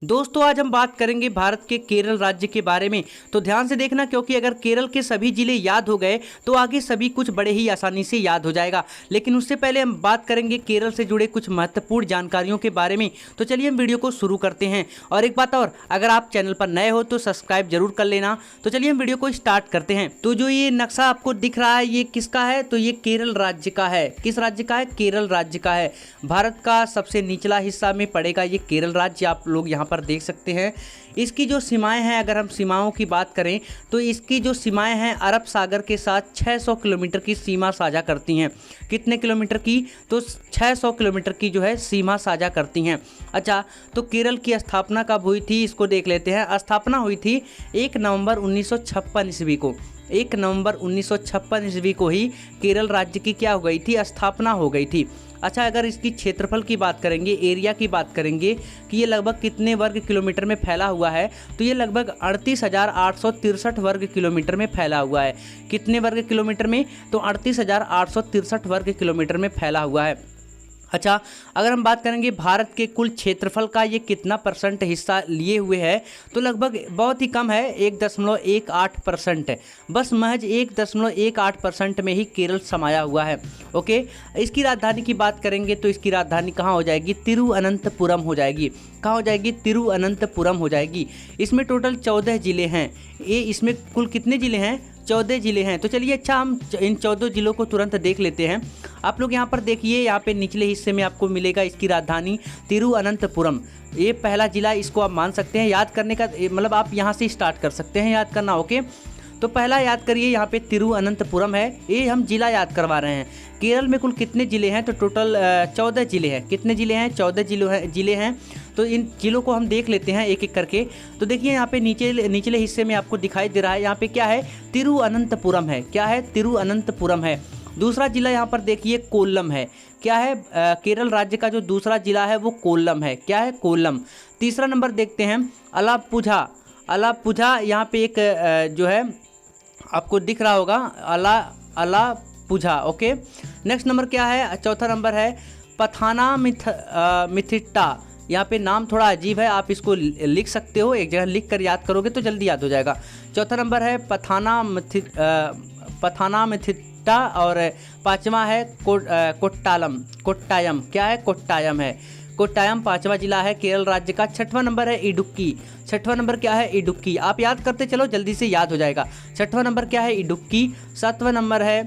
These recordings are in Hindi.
दोस्तों आज हम बात करेंगे भारत के केरल राज्य के बारे में। तो ध्यान से देखना, क्योंकि अगर केरल के सभी जिले याद हो गए तो आगे सभी कुछ बड़े ही आसानी से याद हो जाएगा। लेकिन उससे पहले हम बात करेंगे केरल से जुड़े कुछ महत्वपूर्ण जानकारियों के बारे में। तो चलिए हम वीडियो को शुरू करते हैं। और एक बात और, अगर आप चैनल पर नए हो तो सब्सक्राइब जरूर कर लेना। तो चलिए हम वीडियो को स्टार्ट करते हैं। तो जो ये नक्शा आपको दिख रहा है ये किसका है? तो ये केरल राज्य का है। किस राज्य का है? केरल राज्य का है। भारत का सबसे निचला हिस्सा में पड़ेगा ये केरल राज्य, आप लोग यहाँ पर देख सकते हैं। इसकी जो सीमाएं हैं, अगर हम सीमाओं की बात करें तो इसकी जो सीमाएं हैं अरब सागर के साथ 600 किलोमीटर की सीमा साझा करती हैं। कितने किलोमीटर की? तो 600 किलोमीटर की जो है सीमा साझा करती हैं। अच्छा, तो केरल की स्थापना कब हुई थी इसको देख लेते हैं। स्थापना हुई थी 1 नवंबर 1956 ईस्वी को। 1 नवंबर 1956 ईस्वी को ही केरल राज्य की क्या हो गई थी? स्थापना हो गई थी। अच्छा, अगर इसकी क्षेत्रफल की बात करेंगे, एरिया की बात करेंगे कि ये लगभग कितने वर्ग किलोमीटर में फैला हुआ है, तो ये लगभग 38,863 वर्ग किलोमीटर में फैला हुआ है। कितने वर्ग किलोमीटर में? तो 38,863 वर्ग किलोमीटर में फैला हुआ है। अच्छा, अगर हम बात करेंगे भारत के कुल क्षेत्रफल का ये कितना % हिस्सा लिए हुए है, तो लगभग बहुत ही कम है, 1.18% है। बस महज 1.18% में ही केरल समाया हुआ है। ओके, इसकी राजधानी की बात करेंगे तो इसकी राजधानी कहाँ हो जाएगी? तिरुवनंतपुरम हो जाएगी। कहाँ हो जाएगी? तिरुवनंतपुरम हो जाएगी। इसमें टोटल 14 जिले हैं। ये इसमें कुल कितने जिले हैं? 14 जिले हैं। तो चलिए, अच्छा हम इन 14 जिलों को तुरंत देख लेते हैं। आप लोग यहाँ पर देखिए, यहाँ पे निचले हिस्से में आपको मिलेगा इसकी राजधानी तिरुवनंतपुरम। ये पहला जिला, इसको आप मान सकते हैं। याद करने का मतलब आप यहाँ से स्टार्ट कर सकते हैं याद करना। ओके, तो पहला याद करिए, यहाँ पे तिरुवनंतपुरम है, ये हम जिला याद करवा रहे हैं। केरल में कुल कितने जिले हैं? तो टोटल 14 जिले हैं। कितने जिले हैं? 14 जिले हैं। तो इन जिलों को हम देख लेते हैं एक एक करके। तो देखिए, यहाँ पे निचले हिस्से में आपको दिखाई दे रहा है, यहाँ पे क्या है? तिरुवनंतपुरम है। क्या है? तिरुवनंतपुरम है। दूसरा जिला यहाँ पर देखिए कोल्लम है। क्या है? केरल राज्य का जो दूसरा जिला है वो कोल्लम है। क्या है? कोल्लम। तीसरा नंबर देखते हैं अलापुझा। अलापुझा यहाँ पे एक जो है आपको दिख रहा होगा, अलापुझा। ओके, नेक्स्ट नंबर क्या है? चौथा नंबर है पथानामथिट्टा। यहाँ पे नाम थोड़ा अजीब है, आप इसको लिख सकते हो, एक जगह लिख कर याद करोगे तो जल्दी याद हो जाएगा। चौथा नंबर है पथानामथिट्टा और पांचवा है कोट्टायम। क्या है? कोट्टायम है। कोट्टायम पांचवा जिला है केरल राज्य का। छठवां नंबर है इडुक्की। छठवां नंबर क्या है? इडुक्की। आप याद करते चलो, जल्दी से याद हो जाएगा। छठवां नंबर क्या है? इडुक्की। सातवां नंबर है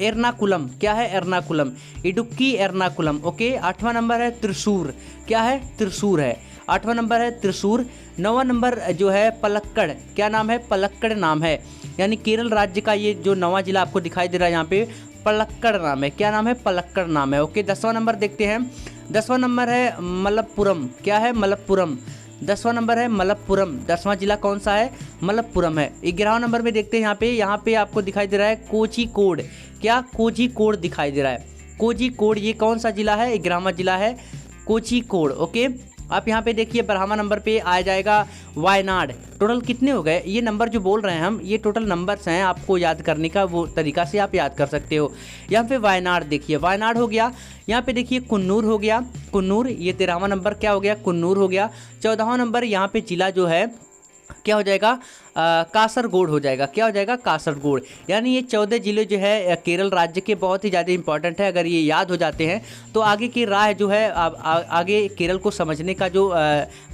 एर्नाकुलम। क्या है? एर्नाकुलम। इडुक्की, एर्नाकुलम। ओके, आठवां नंबर है त्रिशूर। क्या है? त्रिशूर है। आठवां नंबर है त्रिशूर। नौवां नंबर जो है पलक्कड़। क्या नाम है? पलक्कड़ नाम है। यानी केरल राज्य का ये जो नौवां जिला आपको दिखाई दे रहा है यहाँ पे, पलक्कड़ नाम है। क्या नाम है? पलक्कड़ नाम है। ओके, 10वां नंबर देखते हैं। 10वां नंबर है मलप्पुरम। क्या है? मलप्पुरम। 10वां नंबर है मलप्पुरम। 10वां जिला कौन सा है? मलप्पुरम है। 11वां नंबर में देखते हैं, यहाँ पे आपको दिखाई दे रहा है कोझिकोड। क्या? कोझिकोड दिखाई दे रहा है। कोझिकोड, ये कौन सा जिला है? 11वां जिला है कोझिकोड। ओके, आप यहाँ पे देखिए 12वां नंबर पे आ जाएगा वायनाड। टोटल कितने हो गए? ये नंबर जो बोल रहे हैं हम, ये टोटल नंबर्स हैं, आपको याद करने का वो तरीका से आप याद कर सकते हो। यहाँ पे वायनाड देखिए, वायनाड हो गया। यहाँ पे देखिए कुन्नूर हो गया। कुन्नूर, ये 13वां नंबर क्या हो गया? कुन्नूर हो गया। 14वां नंबर यहाँ पे जिला जो है क्या हो जाएगा? कासरगोड हो जाएगा। क्या हो जाएगा? कासरगोड। यानी ये 14 जिले जो है केरल राज्य के बहुत ही ज़्यादा इंपॉर्टेंट है। अगर ये याद हो जाते हैं तो आगे की राह जो है आगे केरल को समझने का जो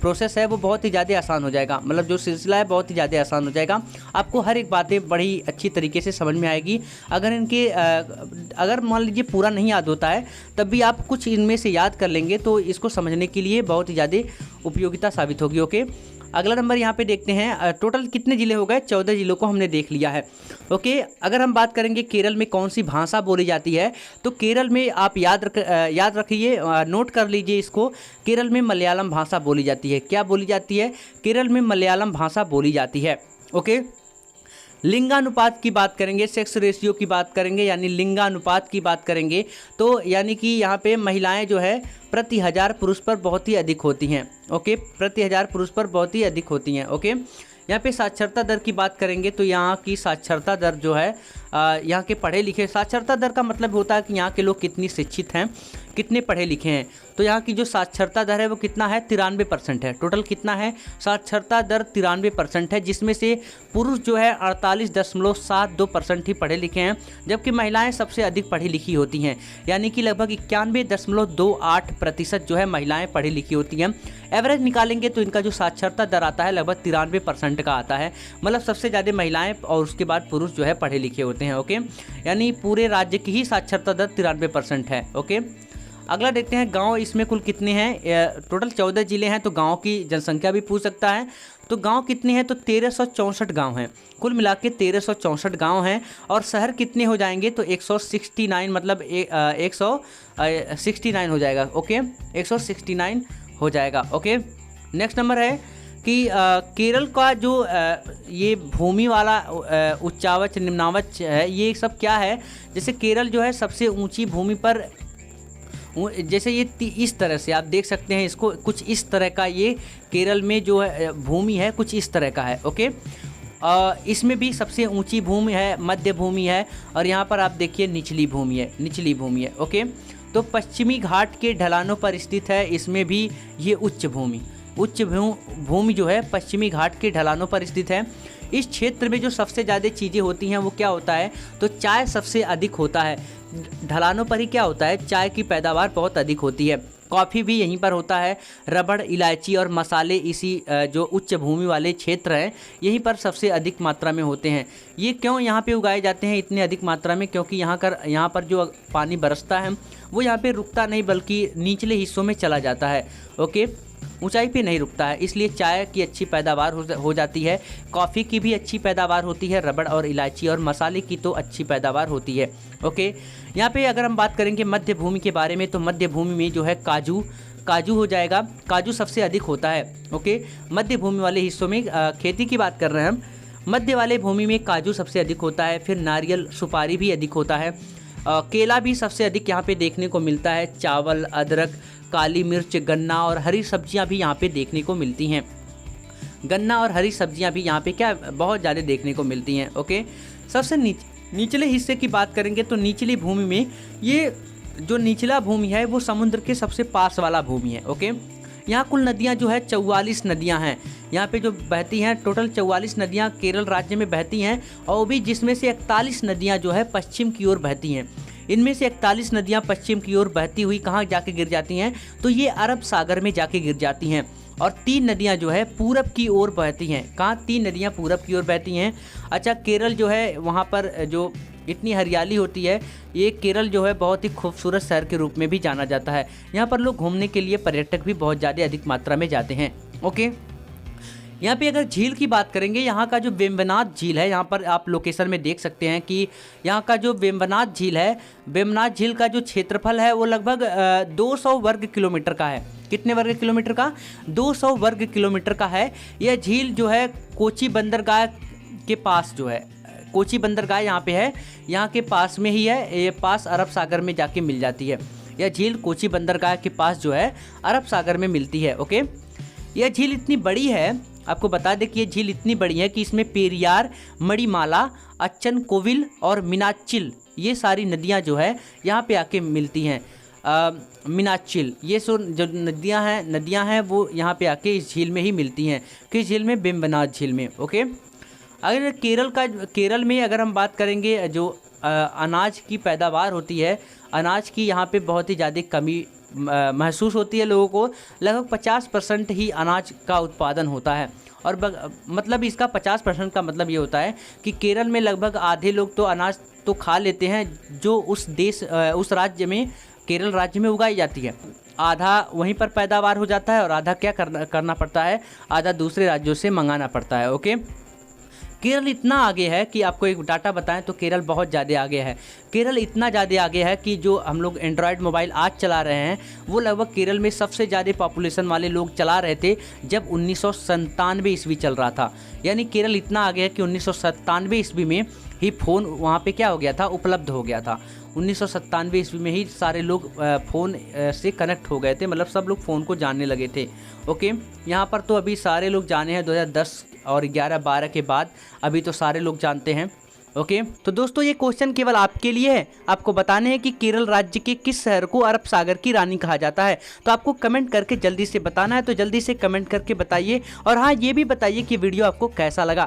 प्रोसेस है वो बहुत ही ज़्यादा आसान हो जाएगा। मतलब जो सिलसिला है बहुत ही ज़्यादा आसान हो जाएगा। आपको हर एक बातें बड़ी अच्छी तरीके से समझ में आएगी। अगर मान लीजिए पूरा नहीं याद होता है तब भी आप कुछ इनमें से याद कर लेंगे तो इसको समझने के लिए बहुत ही ज़्यादा उपयोगिता साबित होगी। ओके, अगला नंबर यहाँ पे देखते हैं, टोटल कितने जिले हो गए? 14 जिलों को हमने देख लिया है। ओके, अगर हम बात करेंगे केरल में कौन सी भाषा बोली जाती है, तो केरल में आप याद रखिए, नोट कर लीजिए इसको। केरल में मलयालम भाषा बोली जाती है। क्या बोली जाती है? केरल में मलयालम भाषा बोली जाती है। ओके, लिंगानुपात की बात करेंगे, सेक्स रेशियो की बात करेंगे, यानी लिंगानुपात की बात करेंगे तो यानी कि यहाँ पे महिलाएं जो है प्रति 1000 पुरुष पर बहुत ही अधिक होती हैं। ओके, प्रति 1000 पुरुष पर बहुत ही अधिक होती हैं। ओके, यहाँ पे साक्षरता दर की बात करेंगे तो यहाँ की साक्षरता दर जो है यहाँ के पढ़े लिखे, साक्षरता दर का मतलब होता है कि यहाँ के लोग कितनी शिक्षित हैं, कितने पढ़े लिखे हैं। तो यहाँ की जो साक्षरता दर है वो कितना है, 93% है। टोटल कितना है, साक्षरता दर 93% है, जिसमें से पुरुष जो है 48.72% ही पढ़े लिखे हैं, जबकि महिलाएं सबसे अधिक पढ़ी लिखी होती हैं, यानी कि लगभग 91.28% जो है महिलाएं पढ़ी लिखी होती हैं। एवरेज निकालेंगे तो इनका जो साक्षरता दर आता है लगभग 93% का आता है, मतलब सबसे ज़्यादा महिलाएं और उसके बाद पुरुष जो है पढ़े लिखे होते हैं। ओके, यानी पूरे राज्य की ही साक्षरता दर 93% है। ओके, अगला देखते हैं गांव, इसमें कुल कितने हैं। टोटल 14 जिले हैं, तो गांव की जनसंख्या भी पूछ सकता है। तो गांव कितने हैं, तो 1364 गांव हैं, कुल मिला के 1364 गांव हैं। और शहर कितने हो जाएंगे, तो 169, मतलब 169 हो जाएगा। ओके, 169 हो जाएगा। ओके, नेक्स्ट नंबर है कि केरल का जो ये भूमि वाला उच्चावच निम्नावच है, ये सब क्या है। जैसे केरल जो है सबसे ऊंची भूमि पर, जैसे ये इस तरह से आप देख सकते हैं इसको, कुछ इस तरह का ये केरल में जो है भूमि है, कुछ इस तरह का है। ओके, इसमें भी सबसे ऊंची भूमि है, मध्य भूमि है, और यहाँ पर आप देखिए निचली भूमि है, निचली भूमि है। ओके, तो पश्चिमी घाट के ढलानों पर स्थित है, इसमें भी ये उच्च भूमि जो है पश्चिमी घाट के ढलानों पर स्थित है। इस क्षेत्र में जो सबसे ज़्यादा चीज़ें होती हैं वो क्या होता है, तो चाय सबसे अधिक होता है। ढलानों पर ही क्या होता है, चाय की पैदावार बहुत अधिक होती है। कॉफ़ी भी यहीं पर होता है। रबड़, इलायची और मसाले इसी जो उच्च भूमि वाले क्षेत्र हैं यहीं पर सबसे अधिक मात्रा में होते हैं। ये क्यों यहाँ पे उगाए जाते हैं इतने अधिक मात्रा में, क्योंकि यहाँ पर जो पानी बरसता है वो यहाँ पे रुकता नहीं, बल्कि निचले हिस्सों में चला जाता है। ओके, ऊंचाई पे नहीं रुकता है, इसलिए चाय की अच्छी पैदावार हो जाती है। कॉफ़ी की भी अच्छी पैदावार होती है, रबड़ और इलायची और मसाले की तो अच्छी पैदावार होती है। ओके, यहाँ पे अगर हम बात करेंगे मध्य भूमि के बारे में, तो मध्य भूमि में जो है काजू हो जाएगा, काजू सबसे अधिक होता है। ओके, मध्य भूमि वाले हिस्सों में खेती की बात कर रहे हैं हम, मध्य वाले भूमि में काजू सबसे अधिक होता है। फिर नारियल, सुपारी भी अधिक होता है। केला भी सबसे अधिक यहाँ पे देखने को मिलता है। चावल, अदरक, काली मिर्च, गन्ना और हरी सब्जियाँ भी यहाँ पे देखने को मिलती हैं। गन्ना और हरी सब्जियाँ भी यहाँ पे क्या बहुत ज़्यादा देखने को मिलती हैं। ओके, सबसे निचले हिस्से की बात करेंगे तो निचली भूमि में, ये जो निचला भूमि है वो समुद्र के सबसे पास वाला भूमि है। ओके, यहाँ कुल नदियाँ जो है 44 नदियाँ हैं यहाँ पे जो बहती हैं। टोटल 44 नदियाँ केरल राज्य में बहती हैं, और वो भी जिसमें से 41 नदियाँ जो है पश्चिम की ओर बहती हैं। इनमें से 41 नदियाँ पश्चिम की ओर बहती हुई कहाँ जाके गिर जाती हैं, तो ये अरब सागर में जाके गिर जाती हैं। और 3 नदियाँ जो है पूरब की ओर बहती हैं। कहाँ 3 नदियाँ पूरब की ओर बहती हैं। अच्छा, केरल जो है वहाँ पर जो इतनी हरियाली होती है, ये केरल जो है बहुत ही खूबसूरत शहर के रूप में भी जाना जाता है। यहाँ पर लोग घूमने के लिए, पर्यटक भी बहुत ज़्यादा अधिक मात्रा में जाते हैं। ओके, यहाँ पे अगर झील की बात करेंगे, यहाँ का जो वेम्बनाथ झील है, यहाँ पर आप लोकेशन में देख सकते हैं कि यहाँ का जो वेम्बनाथ झील है, वेम्बनाथ झील का जो क्षेत्रफल है वो लगभग 200 वर्ग किलोमीटर का है। कितने वर्ग किलोमीटर का, 200 वर्ग किलोमीटर का है। यह झील जो है कोची बंदरगाह के पास जो है, कोची बंदरगाह यहाँ पे है, यहाँ के पास में ही है, ये पास अरब सागर में जाके मिल जाती है। यह झील कोची बंदरगाह के पास जो है अरब सागर में मिलती है। ओके, यह झील इतनी बड़ी है, आपको बता दें कि ये झील इतनी बड़ी है कि इसमें पेरियार, मणिमाला, अच्छन कोविल और मीनाचिल, ये सारी नदियाँ जो है यहाँ पे आके मिलती हैं। मीनाचिल, ये जो नदियाँ हैं वो यहाँ पे आके इस झील में ही मिलती हैं। किस झील में, वेम्बनाथ झील में। ओके, अगर केरल में अगर हम बात करेंगे, जो अनाज की पैदावार होती है, अनाज की यहाँ पे बहुत ही ज़्यादा कमी महसूस होती है लोगों को। लगभग 50% ही अनाज का उत्पादन होता है। और मतलब इसका 50% का मतलब ये होता है कि केरल में लगभग आधे लोग तो अनाज तो खा लेते हैं जो उस राज्य में, केरल राज्य में उगाई जाती है। आधा वहीं पर पैदावार हो जाता है और आधा क्या करना पड़ता है, आधा दूसरे राज्यों से मंगाना पड़ता है। ओके, केरल इतना आगे है कि आपको एक डाटा बताएं तो केरल बहुत ज़्यादा आगे है। केरल इतना ज़्यादा आगे है कि जो हम लोग एंड्रॉयड मोबाइल आज चला रहे हैं वो लगभग केरल में सबसे ज़्यादा पॉपुलेशन वाले लोग चला रहे थे जब 1997 ईस्वी चल रहा था। यानी केरल इतना आगे है कि 1997 ईस्वी में ही फ़ोन वहाँ पे क्या हो गया था, उपलब्ध हो गया था। 1997 ईस्वी में ही सारे लोग फ़ोन से कनेक्ट हो गए थे, मतलब सब लोग फ़ोन को जानने लगे थे। ओके, यहाँ पर तो अभी सारे लोग जाने हैं 2010 और 11-12 के बाद, अभी तो सारे लोग जानते हैं। ओके तो दोस्तों ये क्वेश्चन केवल आपके लिए है, आपको बताने हैं कि केरल राज्य के किस शहर को अरब सागर की रानी कहा जाता है। तो आपको कमेंट करके जल्दी से बताना है, तो जल्दी से कमेंट करके बताइए और हाँ ये भी बताइए कि वीडियो आपको कैसा लगा।